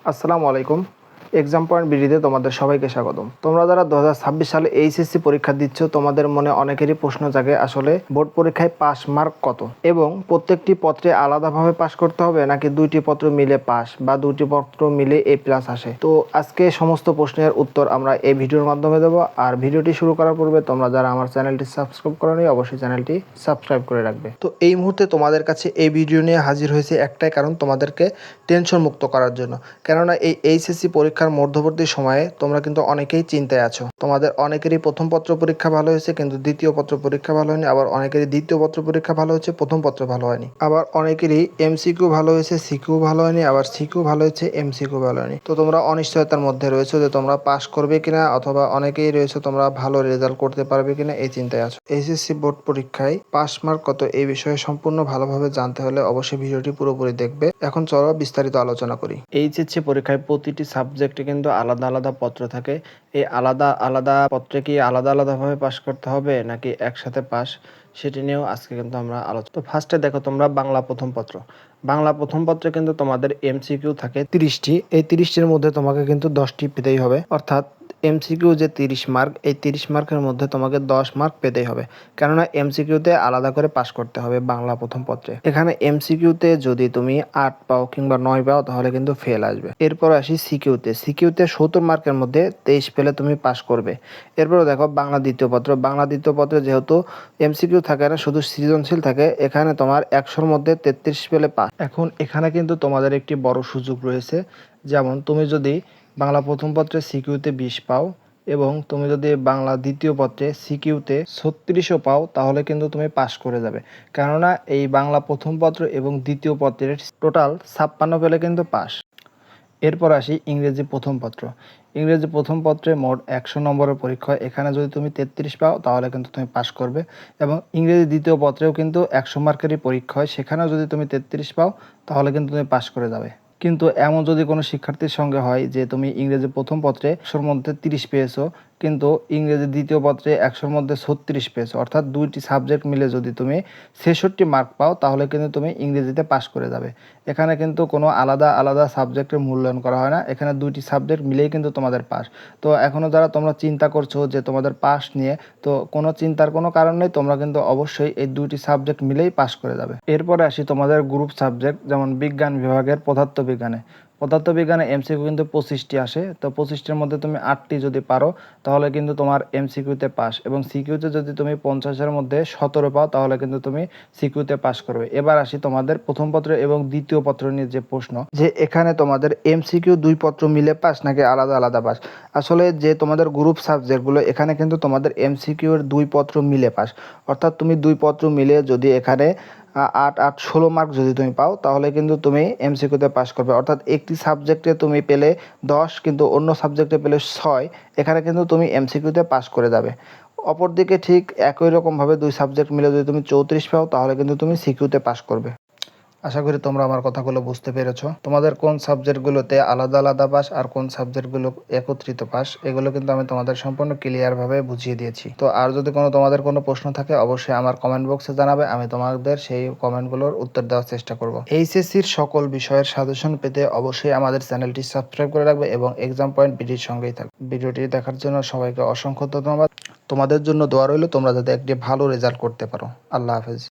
আসসালামু আলাইকুম। Exam point বিডিতে তোমাদের সবাইকে স্বাগতম। তোমরা যারা 2026 সালে এইচএসসি পরীক্ষা দিচ্ছ, তোমাদের মনে অনেকেরই প্রশ্ন জাগে আসলে বোর্ড পরীক্ষায় পাস মার্ক কত এবং প্রত্যেকটি পত্রে আলাদাভাবে পাস করতে হবে নাকি দুইটি পত্র মিলে পাস বা দুইটি পত্র মিলে A+ আসে। তো আজকে সমস্ত প্রশ্নের উত্তর আমরা এই ভিডিওর মাধ্যমে দেবো। আর ভিডিওটি শুরু করার পূর্বে তোমরা যারা আমার চ্যানেলটি সাবস্ক্রাইব করোনি অবশ্যই চ্যানেলটি সাবস্ক্রাইব করে রাখবে। তো এই মুহূর্তে তোমাদের কাছে এই ভিডিও নিয়ে হাজির হয়েছে একটাই কারণ, তোমাদেরকে টেনশন মুক্ত করার জন্য। কেননা এই এইচএসসি পরীক্ষার মধ্যবর্তী সময়ে তোমরা কিন্তু অনেকেই চিন্তায় আছো। তোমাদের অনেকেরই প্রথম পত্র পরীক্ষা ভালো হয়েছে কিন্তু দ্বিতীয় পত্র পরীক্ষা ভালো হয়নি, আবার অনেকেরই দ্বিতীয় পত্র পরীক্ষা ভালো হয়েছে প্রথম পত্র ভালো হয়নি, আবার অনেকেরই এমসিকিউ ভালো হয়েছে সিকিউ ভালো হয়নি, আবার সিকিউ ভালো হয়েছে এমসিকিউ ভালো হয়নি। তো তোমরা অনিশ্চয়তার মধ্যে রয়েছো যে তোমরা পাস করবে কিনা, অথবা অনেকেই রয়েছে তোমরা ভালো রেজাল্ট করতে পারবে কিনা এই চিন্তায় আছো। এইচএসসি বোর্ড পরীক্ষায় পাস মার্ক কত এই বিষয়ে সম্পূর্ণ ভালোভাবে জানতে হলে অবশ্যই ভিডিওটি পুরোপুরি দেখবে। এখন চলো বিস্তারিত আলোচনা করি। এইচএসসি পরীক্ষায় প্রতিটি সাবজেক্টে কিন্তু আলাদা আলাদা পত্র থাকে। এই আলাদা আলাদা পত্রে কি আলাদা আলাদাভাবে পাস করতে হবে নাকি একসাথে পাস, সেটি নিয়েও আজকে কিন্তু আমরা আলোচনা। তো ফার্স্টে দেখো, তোমরা বাংলা প্রথম পত্র, বাংলা প্রথম পত্রে কিন্তু তোমাদের এমসিকিউ থাকে 30টি। এই 30টির মধ্যে তোমাকে কিন্তু 10টি পেতেই হবে, অর্থাৎ এমসিকিউ যে 30 মার্ক, এই 30 মার্কের মধ্যে তোমাকে 10 মার্ক পেতেই হবে। কেননা এমসিকিউতে আলাদা করে পাস করতে হবে বাংলা প্রথম পত্রে। এখানে এমসিকিউতে যদি তুমি 8 পাও কিংবা 9 পাও তাহলে কিন্তু ফেল আসবে। এরপর আসি সিকিউতে। সিকিউতে 70 মার্কের মধ্যে 23 পেলে তুমি পাস করবে। এরপরে দেখো বাংলা দ্বিতীয় পত্র। বাংলা দ্বিতীয় পত্রে যেহেতু এমসিকিউ থাকে না, শুধু সৃজনশীল থাকে, এখানে তোমার 100-র মধ্যে 33 পেলে পাস। এখন এখানে কিন্তু তোমাদের একটি বড় সুযোগ রয়েছে। যেমন তুমি যদি বাংলা প্রথম পত্রে সিকিউতে 20 পাও এবং তুমি যদি বাংলা দ্বিতীয় পত্রে সিকিউতে 36ও পাও তাহলে কিন্তু তুমি পাস করে যাবে। কেননা এই বাংলা প্রথম পত্র এবং দ্বিতীয় পত্রের টোটাল 56 পেলে কিন্তু পাস। এরপর আসি ইংরেজি প্রথম পত্র। ইংরেজি প্রথম পত্রে মোট 100 নম্বরের পরীক্ষা। এখানে যদি তুমি 33 পাও তাহলে কিন্তু তুমি পাস করবে। এবং ইংরেজি দ্বিতীয় পত্রেও কিন্তু 100 মার্কেরই পরীক্ষা হয়, সেখানেও যদি তুমি 33 পাও তাহলে কিন্তু তুমি পাস করে যাবে। কিন্তু এমন যদি কোনো শিক্ষার্থীর সঙ্গে হয় যে তুমি ইংরেজি প্রথম পত্রে 100-র মধ্যে 30 পেয়েছো কিন্তু ইংরেজি দ্বিতীয় পত্রে 100-র মধ্যে 36 পেয়েছো, অর্থাৎ দুইটি সাবজেক্ট মিলে যদি তুমি 66 মার্ক পাও তাহলে কিন্তু তুমি ইংরেজিতে পাস করে যাবে। এখানে কিন্তু কোনো আলাদা আলাদা সাবজেক্টের মূল্যায়ন করা হয় না, এখানে দুইটি সাবজেক্ট মিলেই কিন্তু তোমাদের পাস। তো এখনও যারা তোমরা চিন্তা করছো যে তোমাদের পাস নিয়ে, তো কোনো চিন্তার কোনো কারণ নেই, তোমরা কিন্তু অবশ্যই এই দুইটি সাবজেক্ট মিলেই পাস করে যাবে। এরপরে আসি তোমাদের গ্রুপ সাবজেক্ট, যেমন বিজ্ঞান বিভাগের পদার্থবিজ্ঞানে এমসিকিউ কিন্তু 25টি আসে। তো 25টির মধ্যে তুমি 8টি যদি পারো তাহলে কিন্তু তোমার এমসিকিউতে পাস, এবং সিকিউতে যদি তুমি 50-এর মধ্যে 17 পাও তাহলে কিন্তু তুমি সিকিউতে পাস করবে। এবার আসি তোমাদের প্রথম পত্র এবং দ্বিতীয় পত্র নিয়ে যে প্রশ্ন, যে এখানে তোমাদের এমসিকিউ দুই পত্র মিলে পাস নাকি আলাদা আলাদা পাস। আসলে যে তোমাদের গ্রুপ সাবজেক্টগুলো, এখানে কিন্তু তোমাদের এমসিকিউ এর দুই পত্র মিলে পাস, অর্থাৎ তুমি দুই পত্র মিলে যদি এখানে 8 8 16 মার্ক যদি তুমি পাও তাহলে কিন্তু তুমি এমসিকিউতে পাস করবে। অর্থাৎ একটি সাবজেক্টে তুমি পেলে 10 কিন্তু অন্য সাবজেক্টে পেলে 6, এখানে কিন্তু তুমি এমসিকিউতে পাস করে যাবে। অপরদিকে ঠিক একই রকমভাবে দুই সাবজেক্ট মিলে যদি তুমি 34 পাও তাহলে কিন্তু তুমি সিকিউতে পাস করবে। আশা করি তোমরা আমার কথাগুলো বুঝতে পেরেছো। তোমাদের কোন সাবজেক্টগুলোতে আলাদা আলাদা পাস আর কোন সাবজেক্টগুলো একত্রিত পাস, এগুলো কিন্তু আমি তোমাদের সম্পূর্ণ ক্লিয়ারভাবে বুঝিয়ে দিয়েছি। তো আর যদি তোমাদের কোনো প্রশ্ন থাকে অবশ্যই আমার কমেন্ট বক্সে জানাবে, আমি তোমাদের সেই কমেন্টগুলোর উত্তর দেওয়ার চেষ্টা করব। এইচএসসির সকল বিষয়ের সাজেশন পেতে অবশ্যই আমাদের চ্যানেলটি সাবস্ক্রাইব করে রাখবে এবং এক্সাম পয়েন্ট বিডির সঙ্গেই থাকবে। ভিডিওটি দেখার জন্য সবাইকে অসংখ্য ধন্যবাদ। তোমাদের জন্য দোয়া রইল তোমরা যাতে একটি ভালো রেজাল্ট করতে পারো। আল্লাহ হাফেজ।